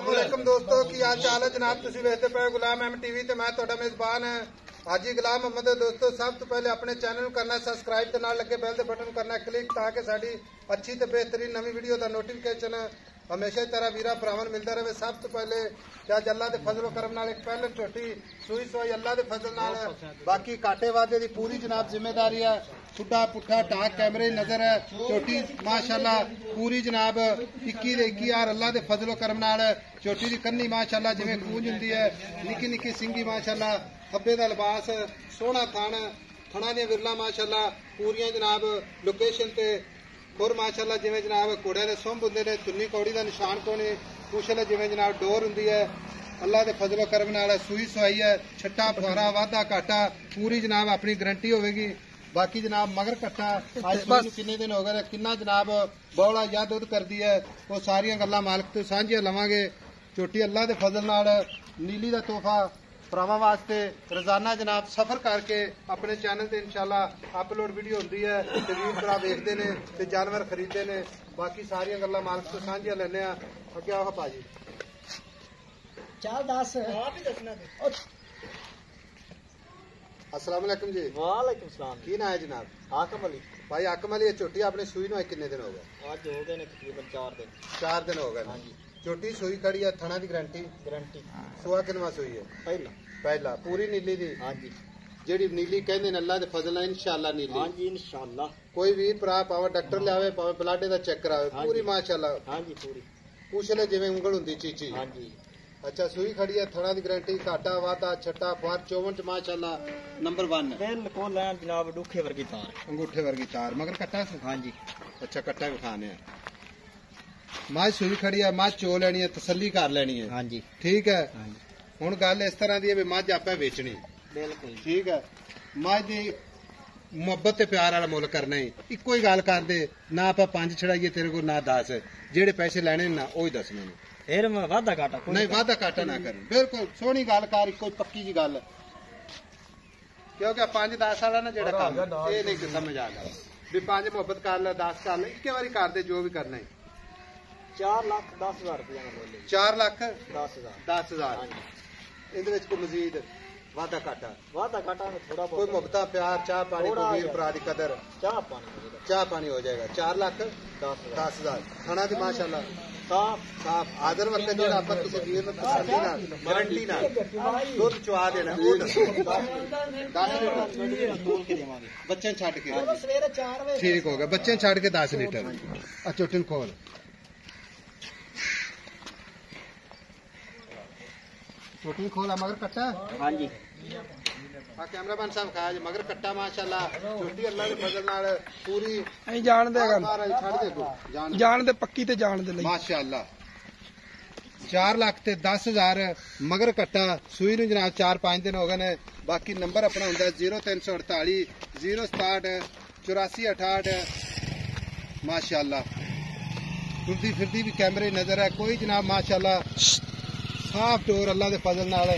वालेकुम दोस्तों की हाल चाल है जनाब तुसी वेखदे पे गुलाम अहमद टीवी ते मैं तुहाडा मेजबान है हाजी गुलाम अहमद। दोस्तों सब तो पहले अपने चैनल करना सब्सक्राइब ते नाल लगे बेल दे बटन करना क्लिक ताकि साडी अच्छी ते बेहतरीन नवी वीडियो दा नोटिफिकेशन हमेशा ही तरह वीरा भरावां मिलता रहे। सब तो पहले अज अल्लाह के फजलो करम नाल एक पहले झोटी सूई सोई अल्लाह के फजल नाल बाकी काटे वादे की पूरी जनाब जिम्मेदारी है। सुड्डा पुट्ठा टाक कैमरे नजर है झोटी माशाल्लाह पूरी जनाब 21 अल्लाह के फजलो करम नाल झोटी की कन्नी माशाल्लाह जिवें कूंज हुंदी है निक्की निक्की सिंगी माशाल्लाह खब्बे दा लिबास सोहना थण थणा दी विरला माशाल्लाह पूरियां जनाब लोकेशन ते और माशाल्लाह जिवें जनाब घोड़े के सुंभ होंदे ने तुन्नी कौड़ी का निशान कोने कुशल जिवें जनाब डोर हुंदी है अल्लाह के फजलो करम नाल सूई सुई है छट्टा फुहारा वाधा घाटा पूरी जनाब अपनी गारंटी होगी। बाकी जनाब मगर कट्टा अज किन्ने दिन हो गए किन्ना जनाब बौला या दुध करती है वो सारिया गल्लां मालक तो सांझियां लवांगे। झोटी अल्लाह के फजल नाल नीली का तोहफा भरावां वास्ते रोजाना जनाब सफर करके अपने चैनल से इंशाल्लाह अपलोड वीडियो होंदी है ते वीर भरा वेखदे ने ते जानवर खरीदते ने। बाकी सारिया गल्लां मालक तो सांझियां लैने आ अगे आओ भाजी चल दस आप ही दसना अस्सलाम वालेकुम जी। वालेकुम सलाम की ना है जनाब आकम अली भाई आकम अली झोटी अपने सूई नु किन्ने दिन हो गए? आज हो गए ने तकरीबन 4 दिन हो गए। हाँ जी झोटी सूई खड़ी है थणा की गारंटी सुआ किनवा सूई है? पहला पूरी नीली दी। हाँ जी जेडी नीली कहंदे ने अल्लाह दे फजल नाल इंशाअल्लाह नीली। हाँ जी इंशाअल्लाह कोई वीर भरा पावे डॉक्टर लियावे पावे ब्लड दा चेक करावे पूरी माशाअल्लाह। हाँ जी पूरी पूछले जिवें उंगल हुंदी चीची। हाँ जी अच्छा सूई खड़ी है थणा दी गारंटी घाटा वाधा छट्टा फुहार चौवन च माशाअल्लाह नंबर 1 बिल्कुल है जनाब डूखे वर्गी तार अंगूठे वर्गी तार मगर कट्टा से। हाँ जी अच्छा कट्टा भी खाने हैं मझ सूई खड़ी है मझ चो लेनी है तसल्ली कर लेनी है। हाँ जी ठीक है हाँ जी हुण गल इस तरह दी है भी मझ आपे बेचनी बिल्कुल ठीक है मझ दी मुहब्बत ते प्यार वाला मुल करना ही इको ही गल कर दे ना आप 5 छड़ाइए तेरे को ना 10 जेड़े पैसे लेने ना ओ ही दस मैनू फिर मैं वादा घाटा नहीं वादा घाटा ना कर बिल्कुल सोहनी गल कर इको पक्की जी गल क्योंकि 5-10 वाला ना जेड़ा काम ये नहीं समझ आ गया भी 5 मुहब्बत कर ले 10 कर ले इक्के बारी कर दे जो भी करना है। 4,10,000 रुपया बोले 4,10,000 इहदे विच कोई मजीद वादा घाटा में थोड़ा कोई मुहब्बत प्यार चाह पानी कोई वीर भरा दी कदर चाह पानी हो जाएगा। 4,10,000 खाना दी माशाल्लाह साफ आदर वक्त जेड़ा आप किसी वीर ने तसल्ली नाल गारंटी नाल दुध चवा देना वो दसो 10 लीटर बोल के देवांगे बच्चे छड़ के सवेरे 4 बजे ठीक हो गया बच्चे छड़ के 10 लीटर अच्छा टिन खोल छोटी खोला मगर कट्टा। हाँ जी कैमरामैन साहब खाया जी मगर कट्टा माशाल्लाह छोटी अल्लाह के फजल नाल पूरी नहीं जान देगा छड़ दे को जान दे पक्की ते जान दे माशाल्लाह 4,10,000 मगर कट्टा सूई नु जनाब 4-5 दिन हो गए ने। बाकी नंबर अपना हुंदा 0348 067 8468 माशाल्लाह टुरदी फिरदी भी कैमरे नजर है कोई जनाब माशाल्लाह साफ डोर अल्लाह के फजल नाल